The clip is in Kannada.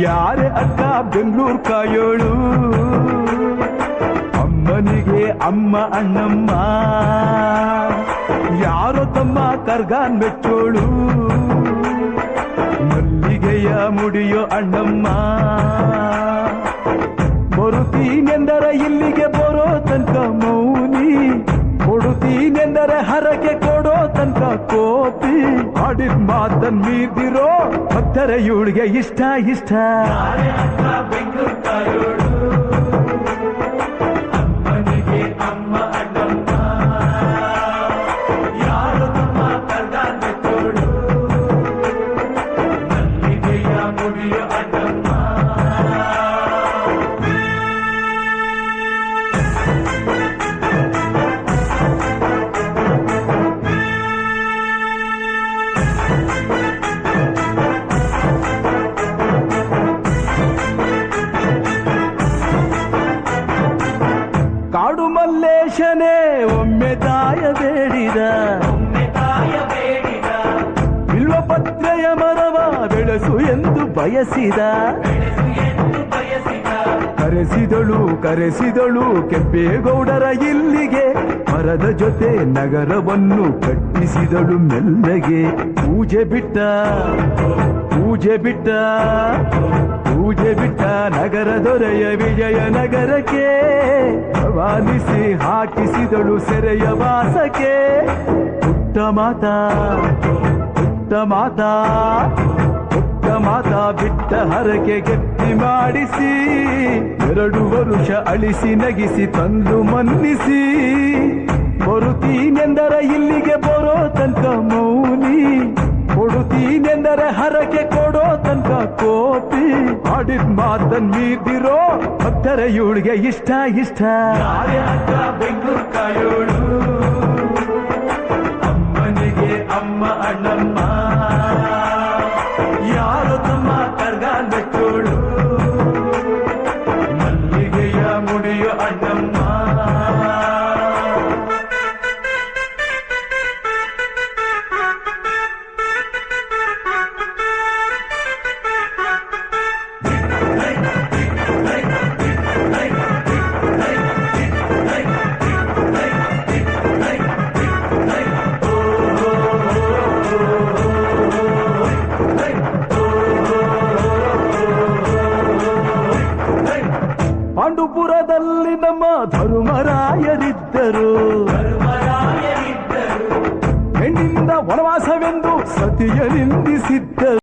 ಯಾರೇ ಅಕ್ಕ ಬೆಂಗಳೂರು ಕಾಯೋಳು, ಅಮ್ಮನಿಗೆ ಅಮ್ಮ ಅಣ್ಣಮ್ಮ, ಯಾರೋ ತಮ್ಮ ಕರ್ಗಾನ್ ಮೆಚ್ಚೋಳು, ಮಲ್ಲಿಗೆಯ ಮುಡಿಯೋ ಅಣ್ಣಮ್ಮ. ಬರುತ್ತೀನೆಂದರೆ ಇಲ್ಲಿಗೆ ಬರೋ ತನಕ ಮೌನಿ, ಕೊಡುತ್ತೀನೆಂದರೆ ಹರಕೆ ಕೊಡೋ ತನಕ ಕೋಪಿ. ಆಡಿದ ಮಾತನ್ ಮೀದಿರೋ ಭಕ್ತರ ಇವಳಿಗೆ ಇಷ್ಟ ಇಷ್ಟ. ಅಮ್ಮನಿಗೆ ಅಮ್ಮ ಅಣ್ಣಮ್ಮ, ಯಾರು ತಮ್ಮ ಕರ್ಗಾನ್ ಮೆಚ್ಚೋಳು, ಮಲ್ಲಿಗೆಯ ಮುಡಿಯೋ ಅಣ್ಣಮ್ಮ. ಕಾಡು ಮಲ್ಲೇಶನೇ ಒಮ್ಮೆ ತಾಯ ಬೇಡಿದ, ಬಿಲ್ವಪತ್ರೆಯ ಮರವ ಬೆಳೆಸು ಎಂದು ಬಯಸಿದ. ಕರೆಸಿದಳು ಕೆಂಪೇಗೌಡರ ಇಲ್ಲಿಗೆ, ಮರದ ಜೊತೆ ನಗರವನ್ನು ಕಟ್ಟಿಸಿದಳು ಮೆಲ್ಲಗೆ. ಪೂಜೆ ಬಿಟ್ಟ ನಗರ ದೊರೆಯ ವಿಜಯನಗರಕ್ಕೆ, ಆಹ್ವಾನಿಸಿ ಹಾಕಿಸಿದಳು ಸೆರೆಯ ವಾಸಕ್ಕೆ. ಪುಟ್ಟ ಮಾತಾ ಬಿಟ್ಟ ಹರಕೆ ಗೆಟ್ಟಿ ಮಾಡಿಸಿ, 2 ವರುಷ ಅಳಿಸಿ ನಗಿಸಿ ತಂದು ಮನ್ನಿಸಿ. ಬರುತ್ತೀನೆಂದರೆ ಇಲ್ಲಿಗೆ ಬರೋ ತನಕ ಮೌನಿ, ಕೊಡುತ್ತೀನೆಂದರೆ ಹರಕೆ ಕೊಡೋ ತನಕ ಕೋಪಿ. ಆಡಿದ ಮಾತನ್ ಮೀದಿರೋ ಭಕ್ತರ ಇವಳಿಗೆ ಇಷ್ಟ ಇಷ್ಟ. ಬೆಂಗಳೂರು ಕಾಯೋಳು, ಅಮ್ಮನಿಗೆ ಅಮ್ಮ ಅಣ್ಣಮ್ಮ, ಯಾರು ತಮ್ಮ ಕರ್ಗಾನ್ ಮೆಚ್ಚೋಳು, ಮಲ್ಲಿಗೆಯ ಮುಡಿಯೋ ಅಣ್ಣಮ್ಮ. ಪಾಂಡುಪುರದಲ್ಲಿ ನಮ್ಮ ಧರ್ಮರಾಯರಿದ್ದರು, ಹೆಣ್ಣಿಂದ ವನವಾಸವೆಂದು ಸತಿಯ ನಿಂದಿಸಿದ್ದರು.